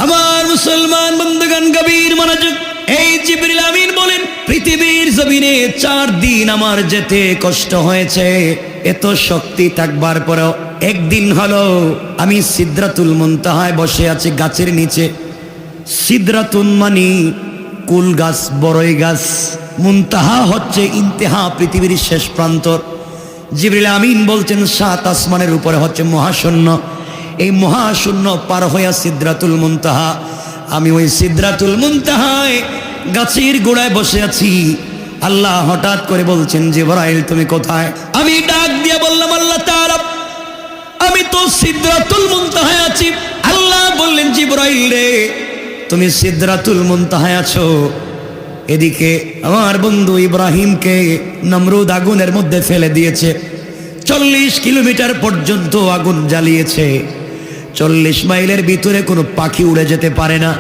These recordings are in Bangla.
আমার মুসলমান বন্ধুগণ, গভীর মনোযোগ। এই জিবরিল আমিন বলেন, পৃথিবীর জমিনে 4 দিন আমার যেতে কষ্ট হয়েছে, এত শক্তি থাকবার পরেও একদিন হলো আমি সিদরাতুল মুনতাহায় বসে আছি গাছের নিচে। সিদরাতুন মানি কুল গাছ, বড়ই গাছ, মুনতাহা হচ্ছে ইন্তেহা, পৃথিবীর শেষ প্রান্ত। জিবরিল আমিন বলছেন 7 আসমানের উপরে হচ্ছে মহাশূন্য। এই মহাশূন্য পার হইয়া সিদরাতুল মুনতাহা, আমি ওই সিদরাতুল মুনতাহায় গাছের গোড়ায় বসে আছি। আল্লাহ হঠাৎ করে বলছেন, জিবরাইল তুমি কোথায়? আমি ডাক দিয়ে বললাম, আল্লাহ তাআলা আমি তো সিদরাতুল মুনতাহায় আছি। আল্লাহ বললেন, জিবরাইল রে তুমি সিদরাতুল মুনতাহায় আছো, এদিকে আমার বন্ধু ইব্রাহিমকে নমরুদ আগুনের মধ্যে ফেলে দিয়েছে। 40 কিলোমিটার পর্যন্ত আগুন জ্বালিয়েছে। 40 মাইলের ভিতরে কোনো পাখি উড়ে যেতে পারে না,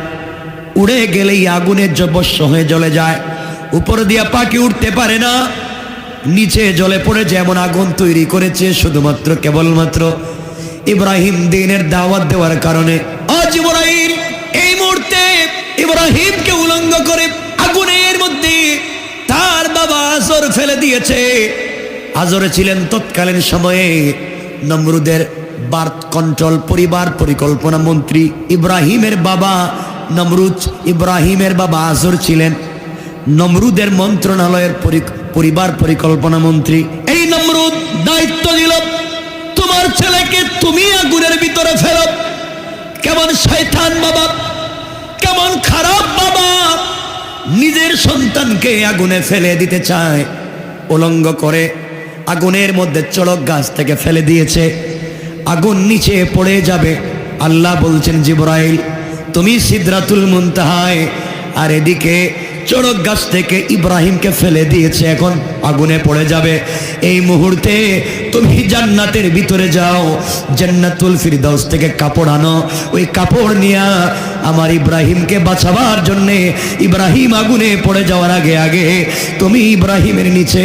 উড়ে গেলেই আগুনের জবস্য হয়ে জ্বলে যায়। উপর দিয়া পাখি উঠতে পারে না, নিচে জ্বলে পড়ে যেমন আগুন তৈরি করেছে শুধুমাত্র কেবলমাত্র ইব্রাহিম দ্বীনের দাওয়াত দেওয়ার কারণে। আজ ইব্রাহিম এই মুহূর্তে ইব্রাহিমকে উলঙ্গ করে আগুনের মধ্যে তার বাবা আজর ফেলে দিয়েছে। আজর ছিলেন তৎকালীন সময়ে নমরুদের বার্থ কন্ট্রোল, পরিবার পরিকল্পনা মন্ত্রী। ইব্রাহিমের বাবা নমরুদ, ইব্রাহিমের বাবা আজর ছিলেন নমরুদের মন্ত্রণালয়ের পরিবার পরিকল্পনা মন্ত্রী। এই নমরুদ দায়িত্ব দিল, তোমার ছেলেকে তুমি আগুনের ভিতরে ফেলো। কেমন শয়তান বাবা, কেমন খারাপ বাবা, নিজের সন্তানকে আগুনে ফেলে দিতে চায়। উলঙ্গ করে আগুনের মধ্যে চড়ক গাছ থেকে ফেলে দিয়েছে, আগুন নিচে পড়ে যাবে। আল্লাহ বলছেন, জিবরাইল তুমি সিদরাতুল মুনতাহায়, আর এদিকে চড়ক গাছ থেকে ইব্রাহিমকে ফেলে দিয়েছে, এখন আগুনে পড়ে যাবে। এই মুহূর্তে তুমি জান্নাতের ভিতরে যাও, জান্নাতুল ফিরদাউস থেকে কাপড় আনো, ওই কাপড় নিয়ে আমার ইব্রাহিমকে বাঁচাবার জন্যে, ইব্রাহিম আগুনে পড়ে যাওয়ার আগে আগে তুমি ইব্রাহিমের নিচে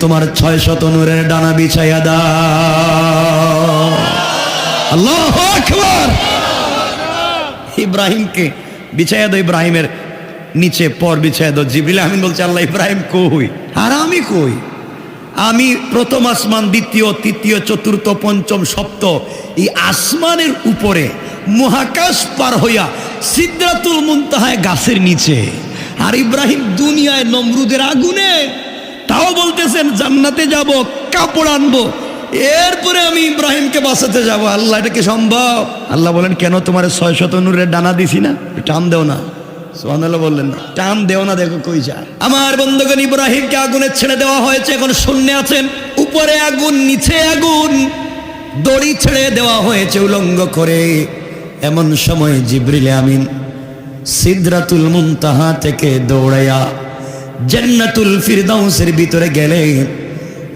তোমার 600 নূরের ডানা বিছাইয়া দাও। আল্লাহু আকবার। ইব্রাহিমকে বিছাইয়া দাও, ইব্রাহিমের নিচে পর বিছাইয়া দাও। জিবরিল আমিন বলছে, আল্লাহ ইব্রাহিম কই আর আমি কই? আমি প্রথম আসমান, দ্বিতীয়, তৃতীয়, চতুর্থ, পঞ্চম, সপ্ত, এই আসমানের উপরে মহাকাশ পার হইয়া সিদরাতুল মুনতাহায় গাছের নিচে, আর ইব্রাহিম দুনিয়ায় নমরুদের আগুনে। তাও বলতেছেন জান্নাতে যাব, কাপড় আনবো, এরপরে আমি ইব্রাহিমকে বাঁচাতে যাব। আল্লাহ এটা কি সম্ভব? আল্লাহ বলেন, কেন তোমার 600 নূরের ডানা দিছি না, টান দেও না। সুবহানাল্লাহ বললেন না, টান দেও না, দেখো কই যায়। আমার বন্ধুগণ, ইব্রাহিমকে আগুনে ছেড়ে দেওয়া হয়েছে, এখন শূন্যে আছেন। উপরে আগুন, নিচে আগুন, দড়ি ছেড়ে দেওয়া হয়েছে উলঙ্গ করে। এমন সময় জিবরিল আমিন সিদরাতুল মুনতাহা থেকে দৌড়াইয়া জান্নাতুল ফিরদাউসের ভিতরে গেলেন।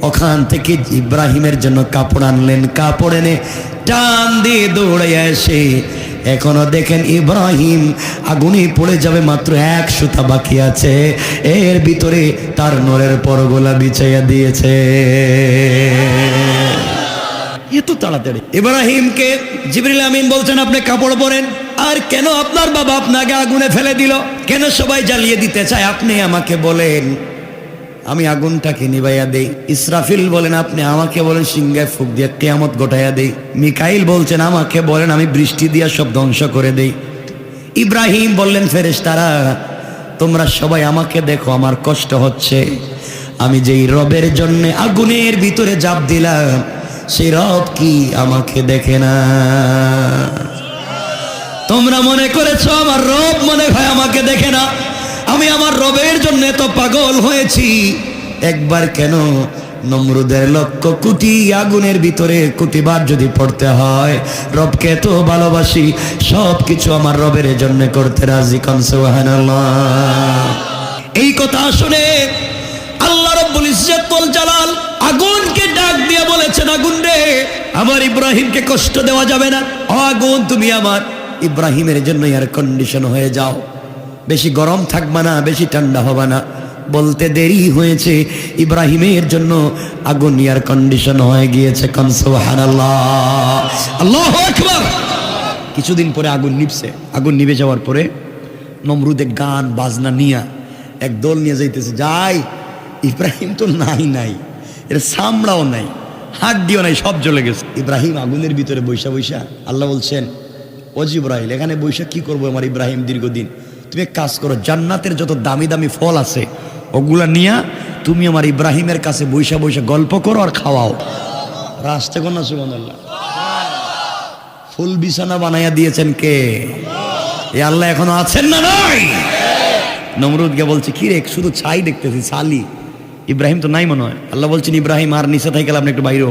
ওখান থেকে ইব্রাহিমের জন্য কাপড় আনলেন, কাপড় এনে টান দিয়ে দৌড়াইয়া এসে এখনো দেখেন ইব্রাহিম আগুনে পড়ে যাবে, মাত্র 1 সুতা বাকি আছে, এর ভিতরে তার নূরের পরগলা বিছাইয়া দিয়েছে। এত তাড়াতাড়ি ইব্রাহিমকে জিবরিল আমিন বলছেন, আপনি কাপড় পরেন। আর কেন আপনার বাবা আপনাকে আগুনে ফেলে দিল? কেন সবাই জ্বালিয়ে দিতে চায়? আপনি আমাকে বলেন, আমি আগুনটাকে নিভাইয়া দেই। ইসরাফিল বলেন, আপনি আমাকে বলেন সিংহায় ফুঁক দিয়ে কিয়ামত ঘটাইয়া দেই। মিকাইল বলছেন, আমাকে বলেন আমি বৃষ্টি দিয়া সব ধ্বংস করে দেই। ইব্রাহিম বললেন, ফেরেশতারা তোমরা সবাই আমাকে দেখো, আমার কষ্ট হচ্ছে। আমি যেই রবের জন্য আগুনের ভিতরে জাপ দিলাম, সেই রব কি আমাকে দেখে না? তোমরা মনে করেছো আমার রব মনে হয় আমাকে দেখে না। আমি আমার রবের জন্য এত পাগল হয়েছি। একবার কেন নমরুদের 1,00,000 কোটি আগুনের ভিতরে কোটিবার যদি পড়তে হয়, রবকে তো ভালোবাসি, সব কিছু আমার রবের জন্য করতে রাজি। কোন সুবহানাল্লাহ। এই কথা শুনে আল্লাহ রাব্বুল ইজ্জত ওয়াল জালাল আগুনকে ডাক দিয়ে বলেছেন, আগুন রে, আমার ইব্রাহিমকে কষ্ট দেওয়া যাবে না। ও আগুন, তুমি আমার ইব্রাহিমের জন্য এয়ার কন্ডিশন হয়ে যাও, বেশি গরম থাকবা না, বেশি ঠান্ডা হবে না। বলতে দেরি হয়েছে, ইব্রাহিমের জন্য আগুন এয়ার কন্ডিশন হয়ে গিয়েছে। কোন সুবহানাল্লাহ। আল্লাহু আকবার। কিছুদিন পরে আগুন নিভছে। আগুন নিভে যাওয়ার পরে নমরুদে গান বাজনা নিয়া এক দল নিয়ে যাইতেছে, যাই ইব্রাহিম তো নাই এর চামড়াও নাই, হাড্ডিও নাই, সব জ্বলে গেছে। ইব্রাহিম আগুনের ভিতরে বৈশা বৈশা আল্লাহ বলছেন, ও জিবরাইল এখানে বৈশা কি করবো আমার ইব্রাহিম দীর্ঘদিন, তুমি এক কাজ করো, জান্নাতের যত দামি দামি ফল আছে ওগুলা নিয়া তুমি আমার ইব্রাহিমের কাছে বৈশা বৈশা গল্প করো আর খাওয়াও। রাস্তে কোন সুবহানাল্লাহ। ফুল বিছানা বানাইয়া দিয়েছেন কে? এ আল্লাহ এখনো আছেন না নাই? নমরুদ গিয়ে বলছে, কি রে শুধু ছাই দেখতেছি, সালি ইব্রাহিম তো নাই মনে হয়। আল্লাহ বলছেন, ইব্রাহিম আর নিচে থেকে গেলাম একটু বাইরে।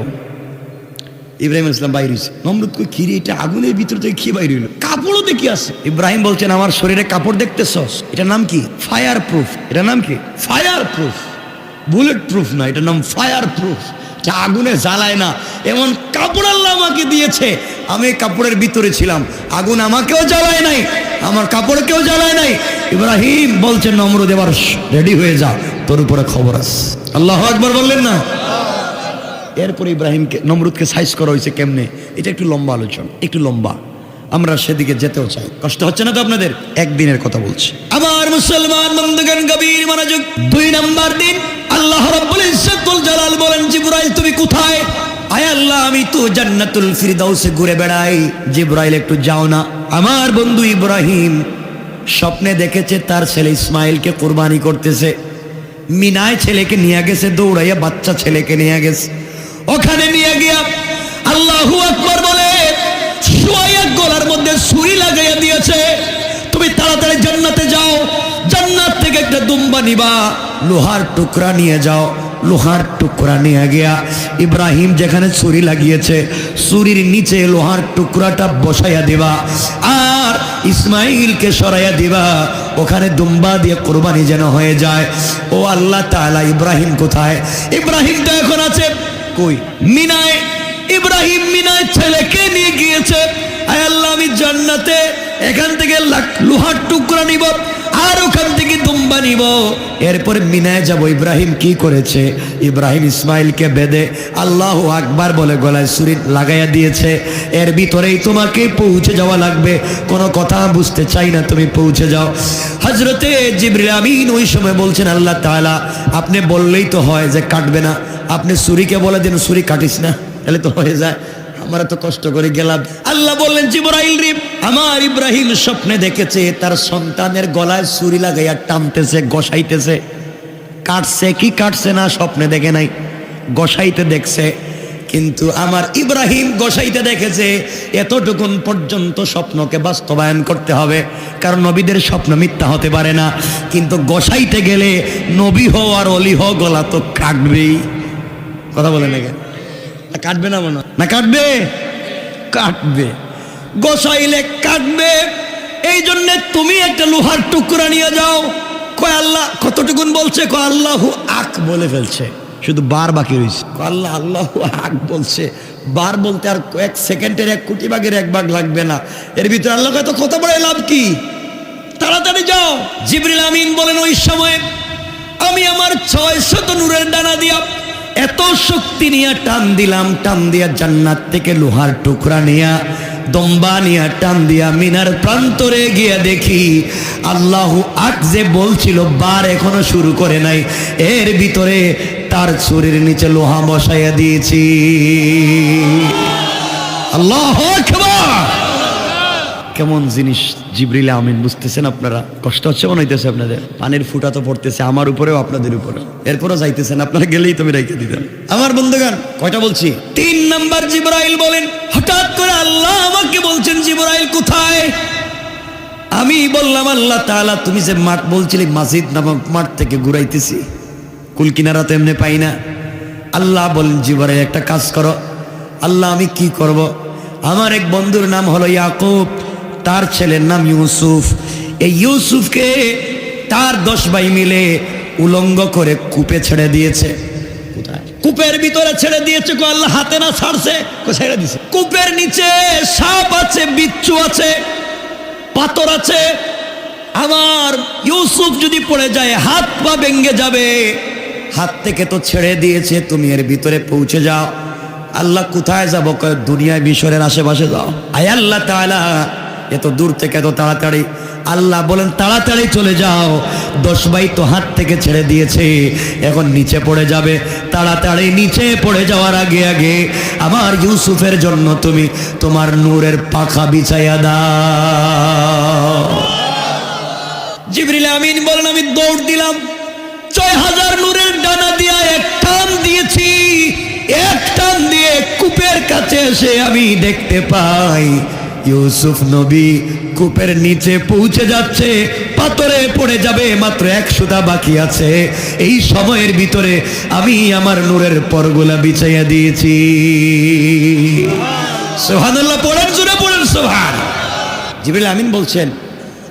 ইব্রাহিম ইসলাম বাইরে হয়েছে। নমরুদ কই, কি রে এটা আগুনের ভিতর থেকে কি বাইরে হইলো? কাপড়ও দেখি আছে। ইব্রাহিম বলছেন, আমার শরীরে কাপড় দেখতেছস, এটার নাম কি? Fire proof. এটার নাম কি? ফায়ার প্রুফ, বুলেট প্রুফ না, এটার নাম ফায়ার প্রুফ। আগুনে জ্বালায় না এমন কাপড় আল্লাহ আমাকে দিয়েছে। আমি কাপড়ের ভিতরে ছিলাম, আগুন আমাকেও জ্বালায় নাই, আমার কাপড়কেও জ্বালায় নাই। ইব্রাহিম বলছেন, নমরুদ এবার রেডি হয়ে যা, তোর উপরে খবর আছে। আল্লাহু আকবার বললেন না? এরপরে ইব্রাহিমকে নমরুদকে সাইজ করা হয়েছে কেমনে, এটা একটু লম্বা আলোচনা, একটু লম্বা, আমরা সেদিকে যেতেও চাই। কষ্ট হচ্ছে না তো আপনাদের? একদিনের কথা বলছি আমার মুসলমান বন্ধুগণ, গভীর মনোযোগ। 2 নম্বর দিন আল্লাহ রাব্বুল ইজ্জতুল জালাল বলেন, জিবরাইল তুমি কোথায়? আয় আল্লাহ, আমি তো জান্নাতুল ফিরদাউসে ঘুরে বেড়াই। জিবরাইল একটু যাও না। আমার বন্ধু ইব্রাহিম স্বপ্নে দেখেছে তার ছেলে ইসমাইলকে কুরবানি করতেছে। মিনায় ছেলেকে নিয়ে গেছে, দৌড়াইয়া বাচ্চা ছেলেকে নিয়ে গেছে। ওখানে নিয়ে গিয়া আল্লাহু আকবার বলে শুয়াইয়া গলার মধ্যে ছুরি লাগাইয়া দিয়েছে। তুমি তাড়াতাড়ি জান্নাতে যাও, জান্নাত থেকে একটা দুম্বা নিবা, লোহার টুকরা নিয়ে যাও। লোহার টুকরা নিয়ে গিয়া ইব্রাহিম যেখানে ছুরি লাগিয়েছে ছুরির নিচে লোহার টুকরাটা বসাইয়া দিবা, আর ইসমাইলকে সরাইয়া দিবা। ওখানে দুম্বা দিয়ে কুরবানি যেন হয়ে যায়। ও আল্লাহ তাআলা, ইব্রাহিম কোথায়? ইব্রাহিম তো এখন আছে কই? মিনায়। ইব্রাহিম মিনায় ছেলেকে নিয়ে গিয়েছে। আয় আল্লাহ, আমি জান্নাতে এখান থেকে লোহার টুকরা নিব আর ওখান থেকে দুম্বা নিব, এরপরে মিনায় যাব। ইব্রাহিম কি করেছে? ইব্রাহিম ইসমাইলকে বেঁধে আল্লাহু আকবার বলে গলায় ছুরি লাগাইয়া দিয়েছে। এর ভিতরেই তোমাকে পৌঁছে যাওয়া লাগবে, কোনো কথা বুঝতে চাই না, তুমি পৌঁছে যাও। হযরতে জিবরিল আমিন ওই সময় বলছেন, আল্লাহ তাআলা আপনি বললেই তো হয় যে কাটবে না, আপনি ছুরিকে বলে দিন ছুরি কাটিস না, তাহলে তো হয়ে যায়। আমরা তো কষ্ট করে গেলাম। আল্লাহ বললেন, জিবরাইল রে, আমার ইব্রাহিম স্বপ্নে দেখেছে তার সন্তানের গলায় ছুরি লাগাইয়া টানতেছে, গসাইতেছে। কাটছে কি কাটছে না স্বপ্নে দেখে নাই, গসাইতে দেখছে। কিন্তু আমার ইব্রাহিম গসাইতে দেখেছে। এতটুকুন পর্যন্ত স্বপ্নকে বাস্তবায়ন করতে হবে, কারণ নবীদের স্বপ্ন মিথ্যা হতে পারে না। কিন্তু গসাইতে গেলে নবী হও আর অলি হও, গলা তো কাটবেই। কথা বলে না কেন? কাটবে না মনে না? কাটবে, কাটবে, গোসাইলে কাটবে। এই জন্য তুমি একটা লোহার টুকরা নিয়ে যাও। কয় আল্লাহ কতটুকুন বলছে? কয় আল্লাহু আক বলে ফেলছে, শুধু বার বাকি রয়েছে। আল্লাহ আল্লাহু আক বলছে, বার বলতে আর 1 সেকেন্ডের 1 কোটি ভাগের 1 ভাগ লাগবে না। এর ভিতরে আল্লাহ কয় তো কথা বলে লাভ কি? তাড়াতাড়ি যাও। জিবরিল আমিন বলেন, ওই সময় আমি আমার 600 নূরের ডানা দিয়া এত শক্তি নিয়ে টান দিলাম, টান দিয়া জান্নাত থেকে লোহার টুকরা নিয়া দম্বা নিয়া টান দিয়া মিনার প্রান্তরে গিয়া দেখি আল্লাহু আক যে বলছিল বার এখনো শুরু করে নাই, এর ভিতরে তার ছুরির নিচে লোহা বসাইয়া দিয়েছি। আল্লাহু আকবার! কেমন জিনিস জিবরিল আমিন, বুঝতেছেন আপনারা? কষ্ট হচ্ছে মনে হইতেছে আপনাদের? পানির ফুটা তো পড়তেছে আমার উপরেও আপনাদের উপরে, এরপরও যাইতেছেন আপনারা, গেলেই তুমি রেখে দিতেন। আমার বন্ধুগণ, কয়টা বলছি? 3 নাম্বার জিবরাইল বলেন, হঠাৎ করে আল্লাহ আমাকে বলছেন, জিবরাইল কোথায়? আমি বললাম, আল্লাহ তাআলা তুমি যে মাঠ বলছিলে মাসজিদ নামক মাঠ থেকে ঘুরাইতেছি, কুল কিনারা তো এমনি পাই না। আল্লাহ বলেন, জিবরাইল একটা কাজ করো। আল্লাহ আমি কি করব? আমার এক বন্ধুর নাম হলো ইয়াকুব, তার ছেলের নাম ইউসুফ। এই ইউসুফকে তার 10 ভাই মিলে উলঙ্গ করে কূপে ছেড়ে দিয়েছে। কোথায়? কূপের ভিতরে ছেড়ে দিয়েছে। কো আল্লাহ হাতে না ছাড়ছে, কো ছেড়ে দিয়েছে। কূপের নিচে সাপ আছে, বিচ্ছু আছে, পাথর আছে। আমার ইউসুফ যদি পড়ে যায় হাত পা ভেঙে যাবে। হাত থেকে তো ছেড়ে দিয়েছে, তুমি এর ভিতরে পৌঁছে যাও। আল্লাহ কোথায় যাবো? কয় দুনিয়ায় মিশরের আশেপাশে যাও। আয় আল্লাহ তাআলা এত দূর থেকে এত তাড়াতাড়ি? আল্লাহ বলেন তাড়াতাড়ি চলে যাও, 10 ভাই তো হাত থেকে ছেড়ে দিয়েছে, এখন নিচে পড়ে যাবে। তাড়াতাড়ি নিচে পড়ে যাওয়ার আগে আগে আমার ইউসুফের জন্য তুমি তোমার নূরের পাখা বিছাইয়া দাও। জিবরিল আমিন বলেন আমি দৌড় দিলাম, 6000 নূরের ডানা দিয়া এক টান দিয়েছি। এক টান দিয়ে কূপের কাছে এসে আমি দেখতে পাই ইউসুফ নবী কূপের নিচে পৌঁছে যাচ্ছে, পাথরে পড়ে যাবে, মাত্র 1 সুতা বাকি আছে। এই সময়ের ভিতরে আমি আমার নূরের পরগুলা বিছাইয়া দিয়েছি। সুবহানাল্লাহ পড়েন, জোরে পড়েন সুবহান। জিবরিল আমিন বলছেন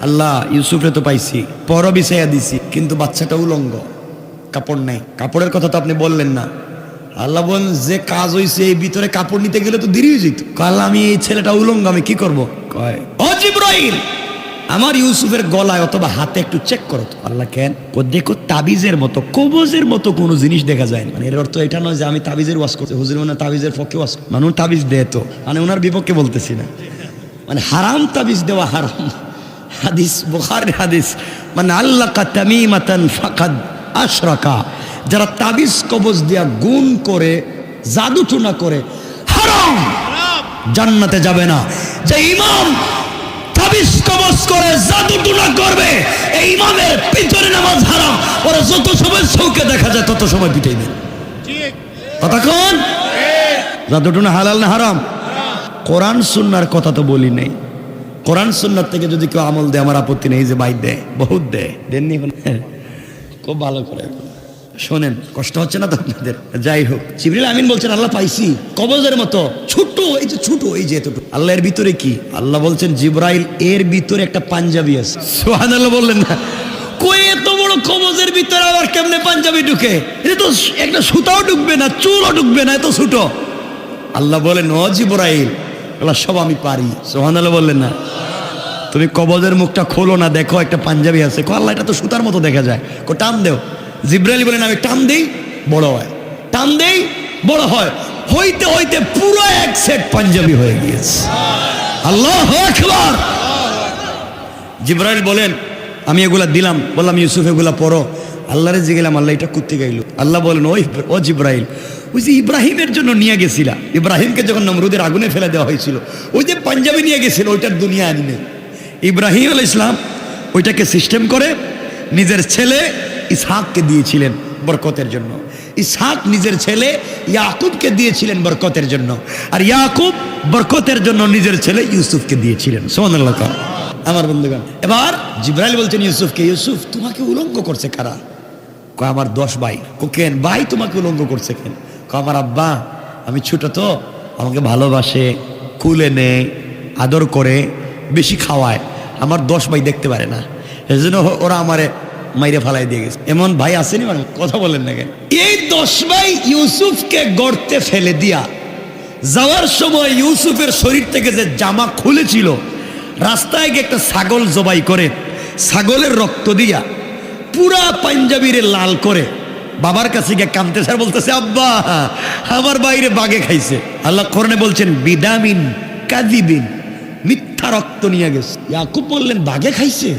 আল্লাহ ইউসুফরে তো পাইছি, পর বিছাইয়া দিছি, কিন্তু বাচ্চাটা উলঙ্গ, কাপড় নাই। কাপড়ের কথা তো আপনি বললেন না। আল্লাহ বলেন যে কাজ হইছে এই ভিতরে কাপড় নিতে গেলে তো দেরি হয়ে যেত। আল্লাহ আমি এই ছেলেটা উলঙ্গ, আমি কি করব? কয় ও জিবরাইল আমার ইউসুফের গলায় অথবা হাতে একটু চেক করো তো। আল্লাহ কেন? দেখো তাবিজের মতো কবজের মতো কোনো জিনিস দেখা যায় না। মানে এর অর্থ এটা নয় যে আমি তাবিজের ওয়াজ করছি, হুজুর মানে তাবিজের পক্ষে ওয়াজ, মানে তাবিজ দেয় তো, মানে ওনার বিপক্ষে বলতেছি না, মানে হারাম তাবিজ দেওয়া হারাম। হাদিস বুখারীর হাদিস, মানে আল্লাহ কা তামিমাতান ফাকাদ আশরাকা, যারা তাবিজ কবজ দিয়া গুণ করে জাদু টুনা করে হারাম, জান্নাতে যাবে না। যে ইমাম তাবিজ কবজ করে জাদু টুনা করবে এই ইমামের পিছনে নামাজ হারাম। ওরা যত সময় চৌকে দেখা যায় তত সময় পিটাই দেয়। কতক্ষণ? জাদু টুনা হালাল না হারাম? কোরআন সুন্নাহর কথা তো বলি নাই। কোরআন সুন্নাহ থেকে যদি কেউ আমল দেয় আমার আপত্তি নেই, যে ভাই দেয়, বহুত দেয়, দেননি খুব ভালো করে শোনেন, কষ্ট হচ্ছে না তো আপনাদের? যাই হোক, জিবরিল আমিন বলছেন আল্লাহ পাইছি, কবজের মতো ছোট, এই যে ছোট, এই যে এতটুকু। আল্লাহ এর ভিতরে কি? আল্লাহ বলছেন জিবরাইল এর ভিতরে একটা পাঞ্জাবি আছে। সুবহানাল্লাহ বললেন না? কই এত বড় কবজের ভিতরে আবার কেমনে পাঞ্জাবি ঢুকে? এটা তো একটা সুতাও ঢুকবে না, চুলও ঢুকবে না, এত ছোট। আল্লাহ বলেন ও জিবরাইল আল্লাহ সব আমি পারি। সুবহানাল্লাহ বললেন না? তুমি কবজের মুখটা খোলো না, দেখো একটা পাঞ্জাবি আছে। আল্লাহ এটা তো সুতার মতো দেখা যায়, টান দেও। জিবরাইল বলেন আমি টান দেই বড় হয়, টান দেই বড় হয়, হইতে হইতে পুরো এক সেট পাঞ্জাবি হয়ে গিয়েছে। আল্লাহু আকবার। জিবরাইল বলেন আমি এগুলা দিলাম, বললাম ইউসুফ এগুলা পড়ো। আল্লাহরে জিগেলাম আল্লাহ এটা করতে গাইল। আল্লাহ বলেন ও জিবরাইল, ওই যে ইব্রাহিমের জন্য নিয়ে গেছিলা, ইব্রাহিমকে যখন নমরুদের আগুনে ফেলে দেওয়া হয়েছিল, ওই যে পাঞ্জাবি নিয়ে গেছিল, ওইটার দুনিয়া আনি নেই। ইব্রাহিম আলাইহিস সালাম ওইটাকে সিস্টেম করে নিজের ছেলে ইসহাককে দিয়েছিলেন বরকতের জন্য। ইসহাক নিজের ছেলে ইয়াকুবকে দিয়েছিলেন বরকতের জন্য, আর ইয়াকুব বরকতের জন্য নিজের ছেলে ইউসুফকে দিয়েছিলেন। সুবহানাল্লাহ। আমার বন্ধুগণ, এবার জিবরাইল বলছেন ইউসুফকে, ইউসুফ তোমাকে উলঙ্গ করছে কারা? কয় আমার 10 ভাই। কেন ভাই তোমাকে উলঙ্গ করছে কেন? কয় আমার আব্বা, আমি ছোট তো, আমাকে ভালোবাসে, কুলে নেয়, আদর করে, বেশি খাওয়ায়, আমার 10 ভাই দেখতে পারে না, এই জন্য ওরা আমারে মাইরে ফালাই দিয়ে গেছে। এমন ভাই আসেনি? মানে কথা বলেন না কেন? এই 10 ভাই ইউসুফকে গর্তে ফেলে দিয়া যাওয়ার সময় ইউসুফের শরীর থেকে যে জামা খুলেছিল, রাস্তায় গিয়ে একটা ছাগল জবাই করে ছাগলের রক্ত দিয়া পুরা পাঞ্জাবিরে লাল করে বাবার কাছে গিয়ে কাঁদতেছে আর বলতেছে আব্বা আমার বাইরে বাঘে খাইছে। আল্লাহ কোরআনে বলছেন বিদামিন কাযিবিন, মিথ্যা রক্ত নিয়ে গেছে। ইয়াকুব বললেন বাঘে খাইছে?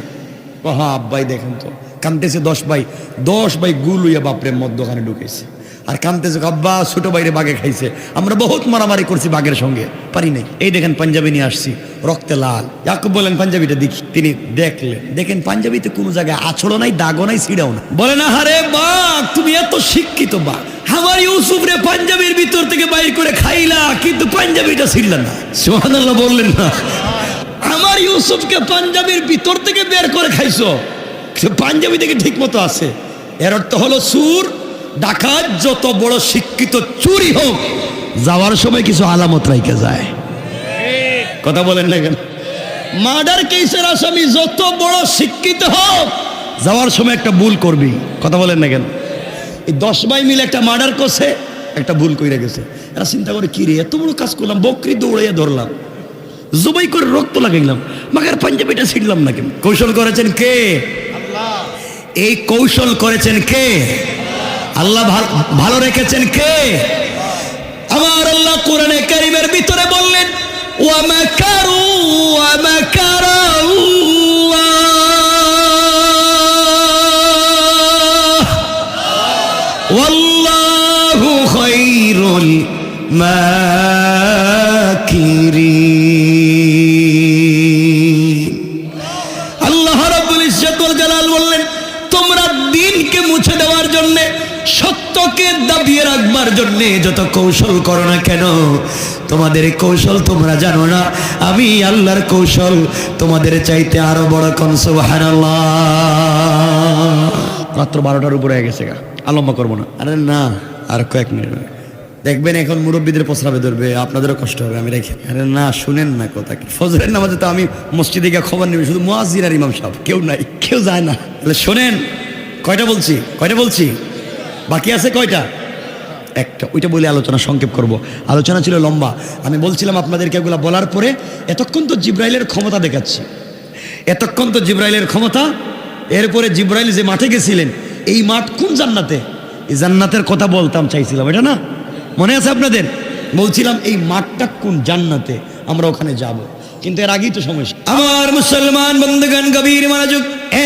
হ্যাঁ আব্বাই দেখেন তো, কাঁদতেছে 10 ভাই গুল হইয়া বাপরের মধ্যখানে ঢুকেছে আর কাঁদতেছে আব্বা ছোট বাইরে বাঘে খাইছে, আমরা বহুত মারামারি করছি বাঘের সঙ্গে, পারি নাই, এই দেখেন পাঞ্জাবি নিয়ে আসছি রক্তে লাল। ইয়াকুব বলেন পাঞ্জাবিটা দেখি। তিনি দেখলেন, দেখেন পাঞ্জাবিতে কোনো জায়গায় আছড়ো নাই, দাগও নাই, ছিড়াও না। বলেন আরে বাঘ তুমি এত শিক্ষিত বাঘ, আমার ইউসুফ রে পাঞ্জাবির ভিতর থেকে বাইর করে খাইলা, কিন্তু পাঞ্জাবিটা ছিড়লা না। সুবহানাল্লাহ বললেন না? আমার ইউসুফকে পাঞ্জাবির ভিতর থেকে বের করে খাইছো, পাঞ্জাবি থেকে ঠিক মতো আছে। এর অর্থ হলো সুর ডাকাত যত বড় শিক্ষিত চুরি হোক যাওয়ার সময় কিছু আলামত রাইখে যায়। কথা বলেন না কেন? মার্ডার কেসের আসামি যত বড় শিক্ষিত হোক যাওয়ার সময় একটা ভুল করবি। কথা বলেন না কেন? এই 10 ভাই মিলে একটা মার্ডার করছে, একটা ভুল কইরা গেছে। এরা চিন্তা করে কি রে এত বড় কাজ করলাম, বকরি দৌড়াইয়া ধরলাম, জবাই করে রক্ত লাগাইলাম, মাগার পাঞ্জাবিটা ছিড়লাম না কেন? কৌশল করেছেন কে? আল্লাহ। এই কৌশল করেছেন কে? আল্লাহ। ভালো রেখেছেন কে? আমার আল্লাহ কোরআনে কারীমের ভিতরে বললেন ওয়া মাকারু ওয়া মাকারাল্লাহ ওয়াল্লাহু খায়রুল মাকিরিন। আল্লাহ রাব্বুল ইজ্জত ওয়াল জালাল বললেন তোমরা দ্বীনকে মুছে দেওয়ার জন্য, সত্যকে দাবিয়ে রাখবার জন্য যত কৌশল করো না কেন, তোমাদের কৌশল তোমরা জানো না, আমি আল্লাহর কৌশল তোমাদের চাইতে আরো বড়। কোন সুবহানাল্লাহ। মাত্র 12টার উপরে হয়ে গেছে গা, আলম্বা করবো না। আরে না, আর কয়েক মিনিট দেখবেন এখন মুরব্বীদের প্রস্রাবে ধরবে, আপনাদেরও কষ্ট হবে, আমি রেখে। আরে না, শুনেন না কথা কি। ফজরের নামাজে তো আমি মসজিদে গিয়ে খবর নেবে, শুধু মুয়াজ্জিন আর ইমাম সাহেব, কেউ নাই, কেউ যায় না। তাহলে শোনেন, কয়টা বলছি বাকি আছে কয়টা? একটা। ওইটা বলে আলোচনা সংক্ষেপ করব। আলোচনা ছিল লম্বা। আমি বলছিলাম আপনাদেরকে এগুলা বলার পরে এতক্ষণ তো জিব্রাইলের ক্ষমতা দেখাচ্ছি, এতক্ষণ তো জিব্রাইলের ক্ষমতা। এরপরে জিব্রাইল যে মাঠে গেছিলেন, এই মাঠ কোন জান্নাতে, এই জান্নাতের কথা বলতাম চাইছিলাম, এটা না মনে আছে আপনাদের? বলছিলাম এই মাঠটা কোন জান্নাতে, আমরা ওখানে যাব, কিন্তু এর আগেই তো সমস্যা। আমার মুসলমান বন্ধুগণ গভীর মনোযোগ।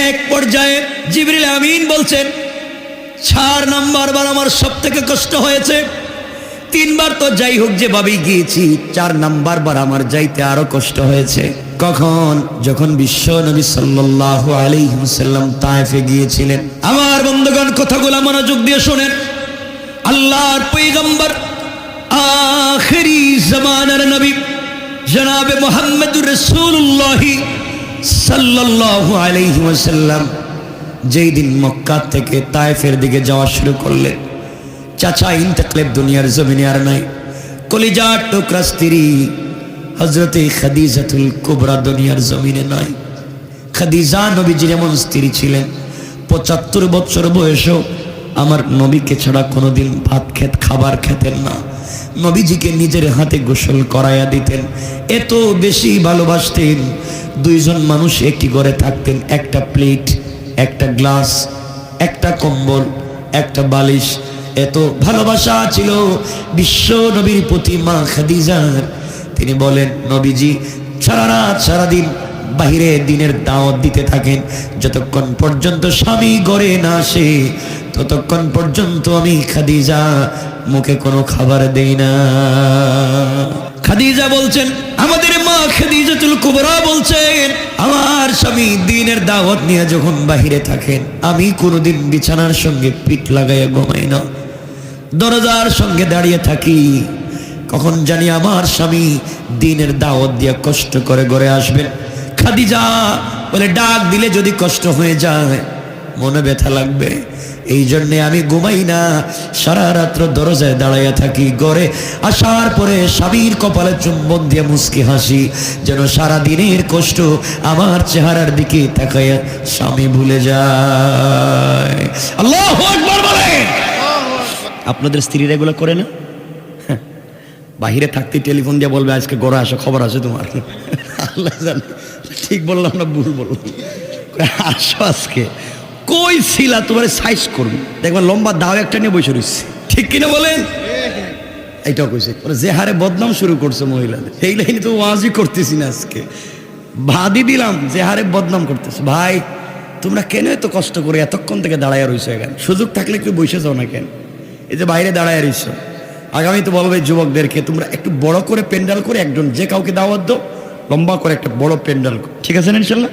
এক পর্যায়ে জিবরিল আমিন বলছেন 4 নাম্বার বার আমার সব থেকে কষ্ট হয়েছে। 3 বার তো যাই হোক যে ভাবেই গিয়েছি, 4 নাম্বার বার আমার যাইতে আরো কষ্ট হয়েছে। কখন? যখন বিশ্ব নবী সাল্লাল্লাহু আলাইহি ওয়াসাল্লাম তায়েফে গিয়েছিলেন। আমার বন্ধুগণ কথাগুলো মনোযোগ দিয়ে শোনেন। আল্লাহর পয়গম্বর আখেরি জামানার নবী জনাবে মুহাম্মদুর রাসূলুল্লাহ সাল্লাল্লাহু আলাইহি ওয়াসাল্লাম যেই দিন মক্কা থেকে তায়েফের দিকে যাওয়া শুরু করলেন, চাচা ইন্তেকালের দুনিয়ার জমিনে আর নাই। কলিজার টুকরা স্ত্রী হযরতে খাদিজাতুল কুবরা দুনিয়ার জমিনে নাই। খাদিজা নবীজির এমন স্ত্রী ছিলেন, 75 বছর বয়সেও আমার নবীকে ছাড়া কোনোদিন খাবার খেতেন না। নবীজিকে নিজের হাতে গোসল করাইয়া দিতেন, এত বেশি ভালোবাসতেন। 2 জন মানুষ একটি ঘরে থাকতেন, একটা প্লেট, একটা গ্লাস, একটা কম্বল, একটা বালিশ। এত ভালোবাসা ছিল বিশ্ব নবীর প্রতি মা খাদিজার। তিনি বলেন, নবীজি সারা রাত সারাদিন বাহিরে দিনের দাওয়াত দিতে থাকেন, যতক্ষণ পর্যন্ত স্বামী ঘরে না আসে ততক্ষণ পর্যন্ত আমি খাদিজা মুখে কোনো খাবার দেই না। খাদিজা বলছেন, আমাদের মা খাদিজাতুল কুবরা বলছেন, আমার স্বামী দিনের দাওয়াত নিয়ে যখন বাহিরে থাকেন, আমি কোনোদিন বিছানার সঙ্গে পিঠ লাগাইয়া ঘুমাই না, দরজার সঙ্গে দাঁড়িয়ে থাকি। কখন জানি আমার স্বামী দিনের দাওয়াত দিয়ে কষ্ট করে ঘরে আসবেন। খাদিজা বলে, ডাক দিলে যদি কষ্ট হয়ে যায় মনে ব্যথা লাগবে, এই জন্যে আমি ঘুমাই না, সারা রাত্র দরজায় দাঁড়াইয়া থাকি। ঘরে আসার পরে স্বামীর কপালে চুম্বন দিয়ে মুস্কি হাসি, যেন সারা দিনের কষ্ট আমার চেহারার দিকে তাকাইয়া স্বামী ভুলে যায়। আল্লাহু আকবার বলে। আপনাদের স্ত্রীরা এগুলো করে না? বাহিরে থাকতে টেলিফোন দিয়ে বলবে, আজকে ঘরে আসো, খবর আছে তোমার। আল্লাহ জানে ঠিক বললাম না ভুল বললাম। আসো আজকে, কই ছিলা, তোমার সাইজ করবি, দেখবা লম্বা দাও একটা নিয়ে বসে রয়েছে, ঠিক কিনা বলেন? এইটাও কইছে, যে হারে বদনাম শুরু করছে মহিলাদের, এই লাইনে তো ওয়াজই করতেছি না আজকে, ভাদি দিলাম যে হারে বদনাম করতেছে। ভাই তোমরা কেন এত কষ্ট করে এতক্ষণ থেকে দাঁড়াইয়া রয়েছে? এখানে সুযোগ থাকলে একটু বসে যাও না কেন? এই যে বাইরে দাঁড়াইয়া রয়েছে, আগামী তো বলবে যুবকদেরকে, তোমরা একটু বড় করে প্যান্ডেল করে একজন যে কাউকে দাওয়াত দাও, লম্বা করে একটা বড় প্যান্ডেল, ঠিক আছে না? ইনশাল্লাহ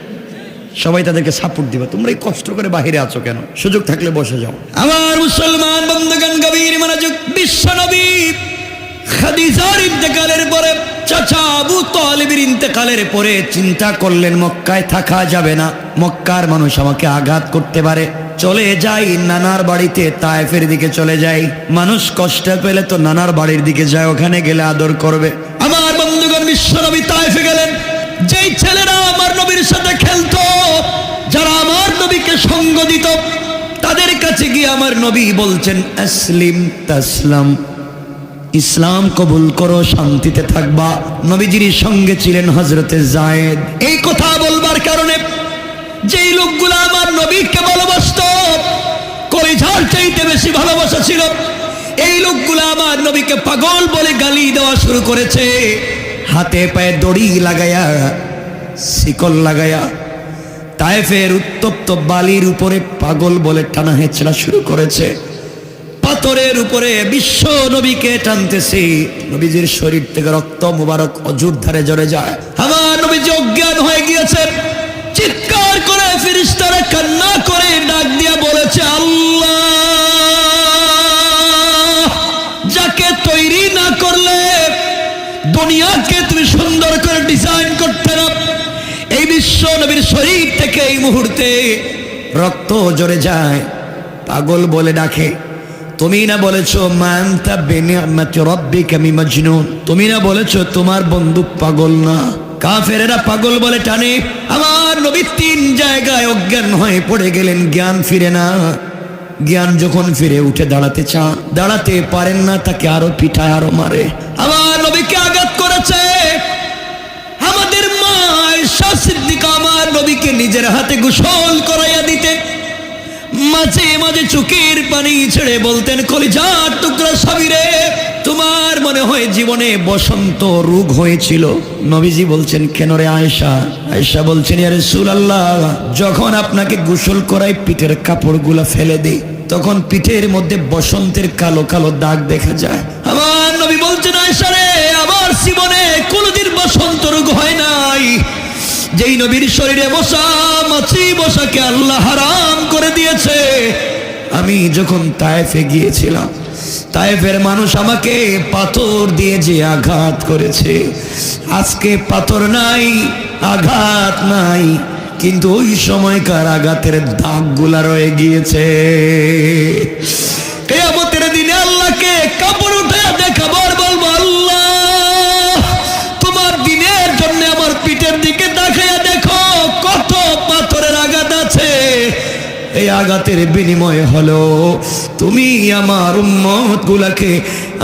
সবাই তাদেরকে সাপোর্ট দিবে। তোমরা এই কষ্ট করে বাহিরে আছো কেন? সুযোগ থাকলে বসে যাও। আমার মুসলমান বন্ধুগণ গভীর মনোযোগ। বিশ্ব নবী খাদিজার ইন্তেকালের পরে, চাচা আবু তালিবের ইন্তেকালের পরে চিন্তা করলেন, মক্কায় থাকা যাবে না, মক্কার মানুষ আমাকে আঘাত করতে পারে, চলে যাই নানার বাড়িতে, তায়েফের দিকে চলে যাই। মানুষ কষ্ট পেলে তো নানার বাড়ির দিকে যায়, ওখানে গেলে আদর করবে। আমার বন্ধুগণ বিশ্ব নবী তায়েফে গেলেন। যেই ছেলেরা আমার নবীর সাথে খেলতো, যারা আমার নবীকে সঙ্গ দিত, তাদের কাছে গিয়ে আমার নবী বলছেন, আসলিম তাসলাম, ইসলাম কবুল করো, শান্তিতে থাকবা। নবীজির সঙ্গে ছিলেন হযরতে যায়েদ। এই কথা বলবার কারণে যেই লোকগুলো আমার নবীকে ভালোবাসত, কলিজার চাইতে বেশি ভালোবাসা ছিল, এই লোকগুলো আমার নবীকে পাগল বলে গালি দেওয়া শুরু করেছে। হাতে পায়ে দড়ি লাগায়া, শিকল লাগায়া তায়েফের উত্তপ্ত বালির উপরে পাগল বলে টানা হেঁচড়া শুরু করেছে। পাথরের উপরে বিশ্ব নবীকে টানতেছে। নবীজির শরীর থেকে রক্ত মুবারক অজুর ধারে ঝরে যায়। আমার নবীজি অজ্ঞান হয়ে গিয়েছে। চিৎকার করে ফেরেশতারা কান্না করে ডাক দিয়া বলেছে, আল্লাহ, যাকে তৈরি না করলে দুনিয়াকে তুমি সুন্দর করে ডিজাইন করতে না, এই বিশ্ব নবীর শরীর থেকে এই মুহূর্তে রক্ত ঝরে যায়। পাগল বলে ডাকে। তুমি না বলেছো মানতা বিনিআমাতি রাব্বিকা বিমাজনুন, তুমি না বলেছো তোমার বন্ধু পাগল না। কাফেরেরা পাগল বলে টানে। আমার নবী 3 জায়গায় অজ্ঞান হয়ে পড়ে গেলেন, জ্ঞান ফিরে না। জ্ঞান যখন ফিরে উঠে দাঁড়াতে চান, দাঁড়াতে পারেন না, তাকে আরো পিঠায় আরো মারে। আমার নবীকে আঘাত করেছে। আমাদের মা আয়েশা সিদ্দিকা আমার নবীকে নিজের হাতে গোসল করাইয়া দিতে, মাঝে মাঝে চোখের পানি ছেড়ে বলতেন, কলিজার টুকরা সাবিরে, তোমার মনে হয় জীবনে বসন্ত রোগ হয়েছিল। নবীজি বলছেন, কেন রে আয়েশা? আয়েশা বলছেন, ইয়া রাসূলুল্লাহ, যখন আপনাকে গোসল করাই পিঠের কাপড়গুলো ফেলে দেই, তখন পিঠের মধ্যে বসন্তের কালো কালো দাগ দেখা যায়। আমার নবী বলছেন, আয়েশা রে, আমার জীবনে কোনোদিন বসন্ত রোগ হয় নাই। যেই নবীর শরীরে বসা মাছি বসাকে আল্লাহ হারাম করে দিয়েছে। আমি যখন তায়েফে গিয়েছিলাম, তায়েফের মানুষ আমাকে পাথর দিয়ে যে আঘাত করেছে, আজকে পাথর নাই, আঘাত নাই, কিন্তু ওই সময়কার আঘাতের দাগগুলা রয়ে গিয়েছে। কিয়ামতের দিনে আল্লাহকে কাপড় উঠে দেখাবো আর বলবো, আল্লাহ, তোমার দিনের জন্য আমার পিঠের দিকে দেখাইয়া দেখো কত পাথরের আঘাত আছে। এই আঘাতের বিনিময়ে হলো তুমি আমার উম্মত গুলাকে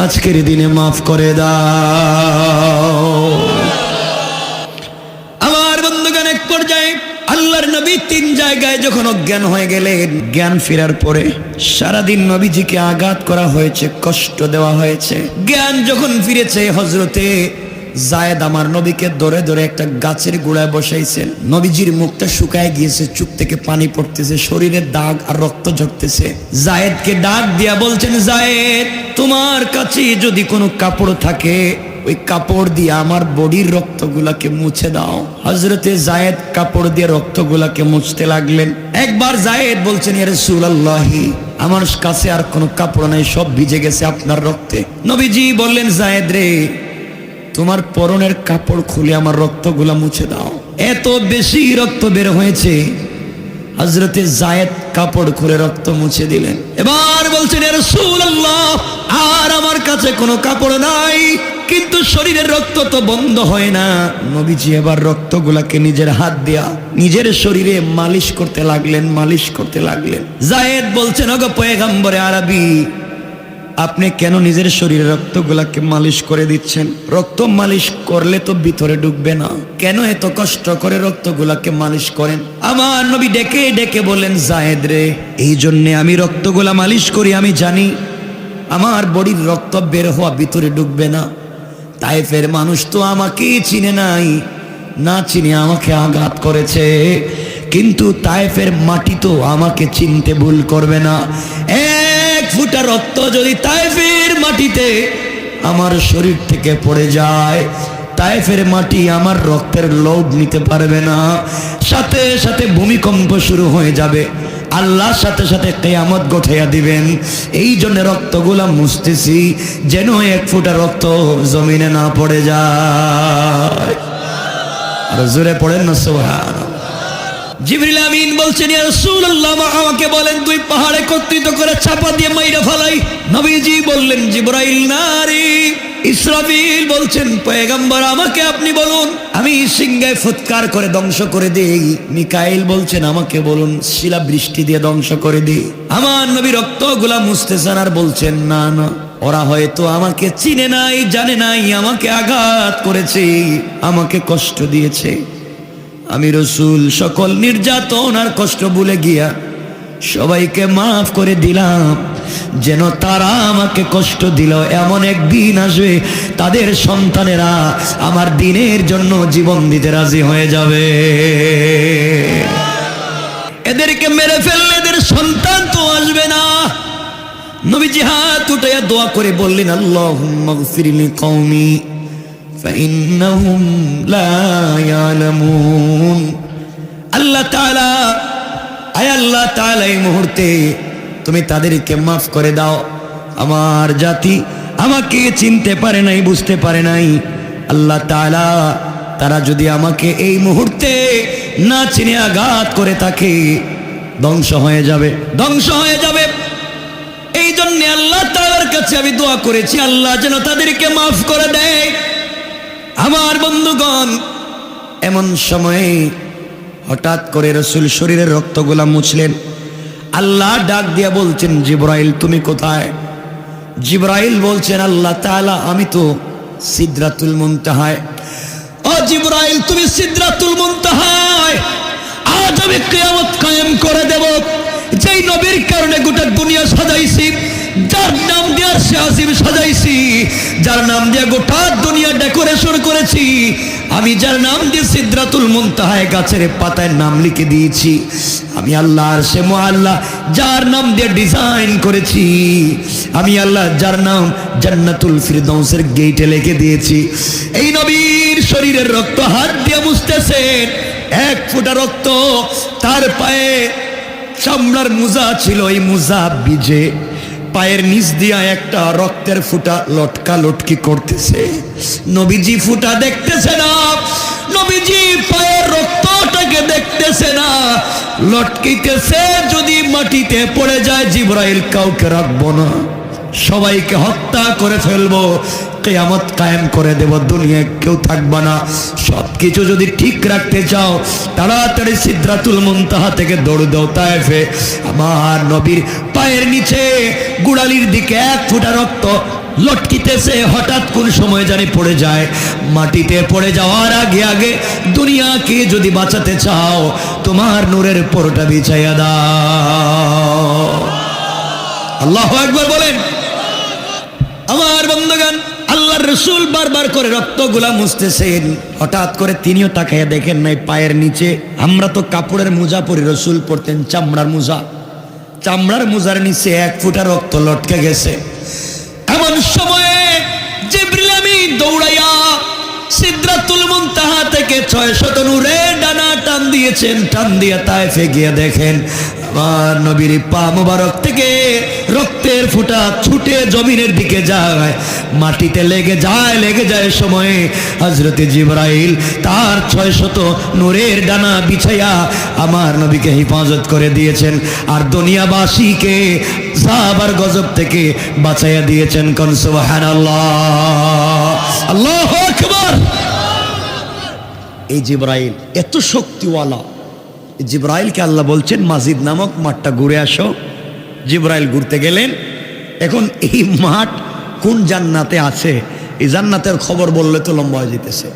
আজকের দিনে মাফ করে দাও। আমার বন্ধুগণ, এক পর্যায়ে আল্লাহর নবী 3 জায়গায় যখন অজ্ঞান হয়ে গেলেন, জ্ঞান ফেরার পরে সারাদিন নবীজিকে আঘাত করা হয়েছে, কষ্ট দেওয়া হয়েছে। জ্ঞান যখন ফিরেছে, হযরতে যায়েদ আমার নবীকে ধরে ধরে একটা গাছের গোড়ায় বসাইছেন। নবীজির মুখটা শুকায় গিয়েছে, চোখ থেকে পানি পড়তেছে, শরীরের দাগ আর রক্ত ঝরতেছে। যায়েদকে ডাক দিয়া বলছেন, যায়েদ, তোমার কাছে যদি কোনো কাপড় থাকে, ওই কাপড় দিয়ে আমার বডির রক্তগুলাকে মুছে দাও। হযরতে যায়েদ কাপড় দিয়ে রক্তগুলাকে মুছতে লাগলেন। একবার যায়েদ বলছেন, ইয়া রাসূলুল্লাহ, আমার কাছে আর কোনো কাপড় নাই, সব ভিজে গেছে আপনার রক্তে। নবীজি বললেন, যায়েদ রে, তোমার পরনের কাপড় খুলে আমার রক্তগুলা মুছে দাও। এত বেশি রক্ত বের হয়েছে, হযরতে যায়েদ কাপড় খুলে রক্ত মুছে দিলেন। এবার বলছেন, ইয়া রাসূলুল্লাহ, আর আমার কাছে কোনো কাপড় নাই, কিন্তু শরীরের রক্ত তো বন্ধ হয় না। নবীজি এবার রক্তগুলাকে নিজের হাত দিয়া নিজের শরীরে মালিশ করতে লাগলেন, মালিশ করতে লাগলেন। যায়েদ বলছেন, ওগো পয়গম্বরে আরবি, আপনি কেন নিজের শরীরে রক্তগুলাকে মালিশ করে দিচ্ছেন? রক্ত মালিশ করলে তো ভিতরে ঢুকবে না, কেন এত কষ্ট করে রক্তগুলাকে মালিশ করেন? আমার নবী ডেকে ডেকে বললেন, যায়েদ রে, এই জন্যে আমি রক্তগুলা মালিশ করি, আমি জানি আমার বডির রক্ত বের হওয়া ভিতরে ঢুকবে না। তায়েফের মানুষ তো আমাকে চিনে নাই, না চিনে আমাকে আঘাত করেছে, কিন্তু তায়েফের মাটি তো আমাকে চিনতে ভুল করবে না। এক ফোঁটা রক্ত যদি তায়েফের মাটিতে আমার শরীর থেকে পড়ে যায়, তায়েফের মাটি আমার রক্তের লোড নিতে পারবে না, সাথে সাথে ভূমিকম্প শুরু হয়ে যাবে, আল্লাহর সাথে সাথে কিয়ামত ঘটাইয়া দিবেন। এই জন্য রক্তগুলা মুছতেছি, যেন এক ফোঁটা রক্ত জমিনে না পড়ে যায়। আর জোরে পড়েন না সুবহানাল্লাহ। জিবরিল আমিন বলছেন, ইয়া রাসূলুল্লাহ, আমাকে বলেন 2 পাহাড় একত্রিত করে চাপা দিয়ে মাইরা ফেলাই। নবীজি বললেন, জিবরাইল নারি। ইসরাফিল বলছেন, পয়গম্বর, আমাকে আপনি বলুন, আমি সিংহায় ফুৎকার করে ধ্বংস করে দেই। মিকাইল বলছেন, আমাকে বলুন, শিলা বৃষ্টি দিয়ে ধ্বংস করে দেই। আমার নবী রক্তগুলা মুছতেছেন আর বলছেন, না না, ওরা হয়তো আমাকে চিনে নাই, জানে নাই, আমাকে আঘাত করেছে, আমাকে কষ্ট দিয়েছে। আমি রাসূল সকল নির্যাতন আর কষ্ট ভুলে গিয়া সবাইকে মাফ করে দিলাম, যেন তারা আমাকে কষ্ট দিল এমন একদিন আসবে তাদের সন্তানেরা আমার দিনের জন্য জীবন দিতে রাজি হয়ে যাবে। এদেরকে মেরে ফেললে এদের সন্তান তো আসবে না। নবীজি হাত উঠাইয়া দোয়া করে বললেন, আল্লাহুম্মা গফির লিকওমি ফাইন্নাহুম লা ইয়ালামুন। আল্লাহ তাআলা, আয় আল্লাহ তাআলা, এই মুহূর্তে তুমি তাদেরকে মাফ করে দাও, আমার জাতি আমাকে চিনতে পারে নাই, বুঝতে পারে নাই। আল্লাহ তাআলা, তারা যদি আমাকে এই মুহূর্তে না চিনে আঘাত করে থাকে, ধ্বংস হয়ে যাবে, ধ্বংস হয়ে যাবে। এই জন্য আল্লাহ তাআলার কাছে আমি দোয়া করেছি, আল্লাহ যেন তাদেরকে মাফ করে দেয়। আমার বন্ধুগণ, এমন সময়ে হঠাৎ করে রাসূল শরীরের রক্তগুলা মুছলেন। আল্লাহ ডাক দিয়া বলছেন, জিবরাইল তুমি কোথায়? জিবরাইল বলছেন, আল্লাহ তাআলা, আমি তো সিদরাতুল মুনতাহায়। ও জিবরাইল, তুমি সিদরাতুল মুনতাহায়। আজ আমি কিয়ামত কায়েম করে দেব। যেই নবীর কারণে গোটা দুনিয়া সাজাইছি, যার নাম দিয়ে আরশে আজিম সাজাইছি, যার নাম দিয়ে গোটা দুনিয়া ডেকোরেশন করেছি, আমি যার নাম দিয়ে সিদরাতুল মুনতাহায় গাছের পাতায় নাম লিখে দিয়েছি, আমি আল্লাহ আরশে মুআল্লা যার নাম দিয়ে ডিজাইন করেছি, আমি আল্লাহ যার নাম জান্নাতুল ফিরদাউসের গেটে লিখে দিয়েছি। এই নবীর শরীরের রক্ত হাত দিয়ে মুছতেছেন, এক ফোঁটা রক্ত তার পায়ে চামড়ার মুজা ছিল, এই মুজা ভিজে পায়ের নিচ দিয়া একটা রক্তের ফুটা লটকা লটকি করতেছে। নবীজি ফুটা দেখতেছে না, নবীজি পায়ের রক্তটাকে দেখতেছে না, লটকিতেছে। যদি মাটিতে পড়ে যায়, জিবরাইল কাউকে রাখবো না, সবাইকে হত্যা করে ফেলবো, কিয়ামত কায়েম করে দেব, দুনিয়ায় কেউ থাকবে না। সবকিছু যদি ঠিক রাখতে চাও, তাড়াতাড়ি সিদরাতুল মুনতাহা থেকে দৌড় দাও তায়েফে। আমার নবীর পায়ের নিচে গুড়ালির দিকে এক ফোঁটা রক্ত লটকিতেছে, হঠাৎ কোন সময় জানি পড়ে যায়। মাটিতে পড়ে যাওয়ার আগে আগে দুনিয়াকে যদি বাঁচাতে চাও, তোমার নূরের পরোটা বিছাইয়া দাও। আল্লাহু আকবার বলেন। আমার বন্ধুগণ, আল্লাহর রাসূল বারবার করে রক্তগুলা মুছতেছেন। হঠাৎ করে তিনিও তাকাইয়া দেখেন নাই পায়ের নিচে। আমরা তো কাপড়ের মোজা পরি, রাসূল পরতেন চামড়ার মোজা, চামড়ার মোজার নিচে এক ফোঁটা রক্ত লটকে গেছে। এমন সময়ে জিবরিল আমিন দৌড়াইয়া সিদরাতুল মুনতাহা থেকে 600 নূরের ডানা টান দিয়েছেন। টান দিয়া তায়েফে গিয়ে দেখেন আমার নবীর পা মোবারক থেকে রক্তের ফোঁটা ছুটে জমিনের দিকে যায়, মাটিতে লেগে যায় সময়ে হযরতে জিবরাইল তার 600 নূরের ডানা বিছাইয়া আমার নবীকে হেফাজত করে দিয়েছেন, আর দুনিয়াবাসীকে আযাবার গজব থেকে বাঁচাইয়া দিয়েছেন। কোন সুবহানাল্লাহ, আল্লাহু আকবার। এই জিবরাইল এত শক্তিওয়ালা, জিবরাইলকে আল্লাহ বলছেন মাজিদ নামক মাঠটা ঘুরে আসো। জিবরাইল ঘুরতে গেলেন। এখন এই মাঠ কোন জান্নাতে আছে, এই জান্নাতের খবর বললে তো লম্বা হয়ে যেতেছে,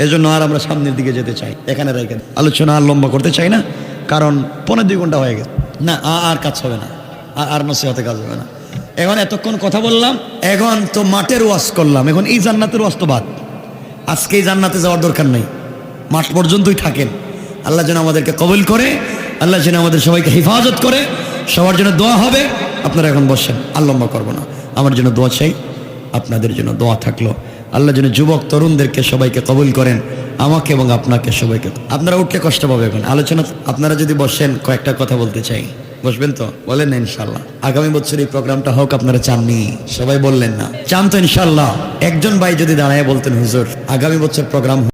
এজন্য আর আমরা সামনের দিকে যেতে চাই। এখানে রেখে আলোচনা আর লম্বা করতে চাই না, কারণ 1.5-2 ঘন্টা হয়ে গেছে না, আর কাজ হবে না, আর নসিহতে কাজ হবে না। এখন এতক্ষণ কথা বললাম, এখন তো মাঠের ওয়াজ করলাম, এখন এই জান্নাতের ওয়াজ তো বাদ। আজকে এই জান্নাতে যাওয়ার দরকার নেই, মাঠ পর্যন্তই থাকেন। আল্লাহ যেন আমাদেরকে কবুল করে, আল্লাহ যেন আমাদের সবাইকে হেফাজত করে। সবার জন্য দোয়া হবে। আপনারা এখন বসেন, আর লম্বা করবো না। আমার জন্য দোয়া চাই, আপনাদের জন্য দোয়া থাকলো। আল্লাহ যেন যুবক তরুণদেরকে সবাইকে কবুল করেন, আমাকে এবং আপনাকে সবাইকে। আপনারা উঠলে কষ্ট পাবে এখন আলোচনা। আপনারা যদি বসেন, কয়েকটা কথা বলতে চাই। বসবেন তো? বলেন না ইনশাল্লাহ। আগামী বছর এই প্রোগ্রামটা হোক, আপনারা চাননি? সবাই বললেন না, চান তো ইনশাল্লাহ। একজন ভাই যদি দাঁড়ায় বলতেন, হুজুর আগামী বছর প্রোগ্রাম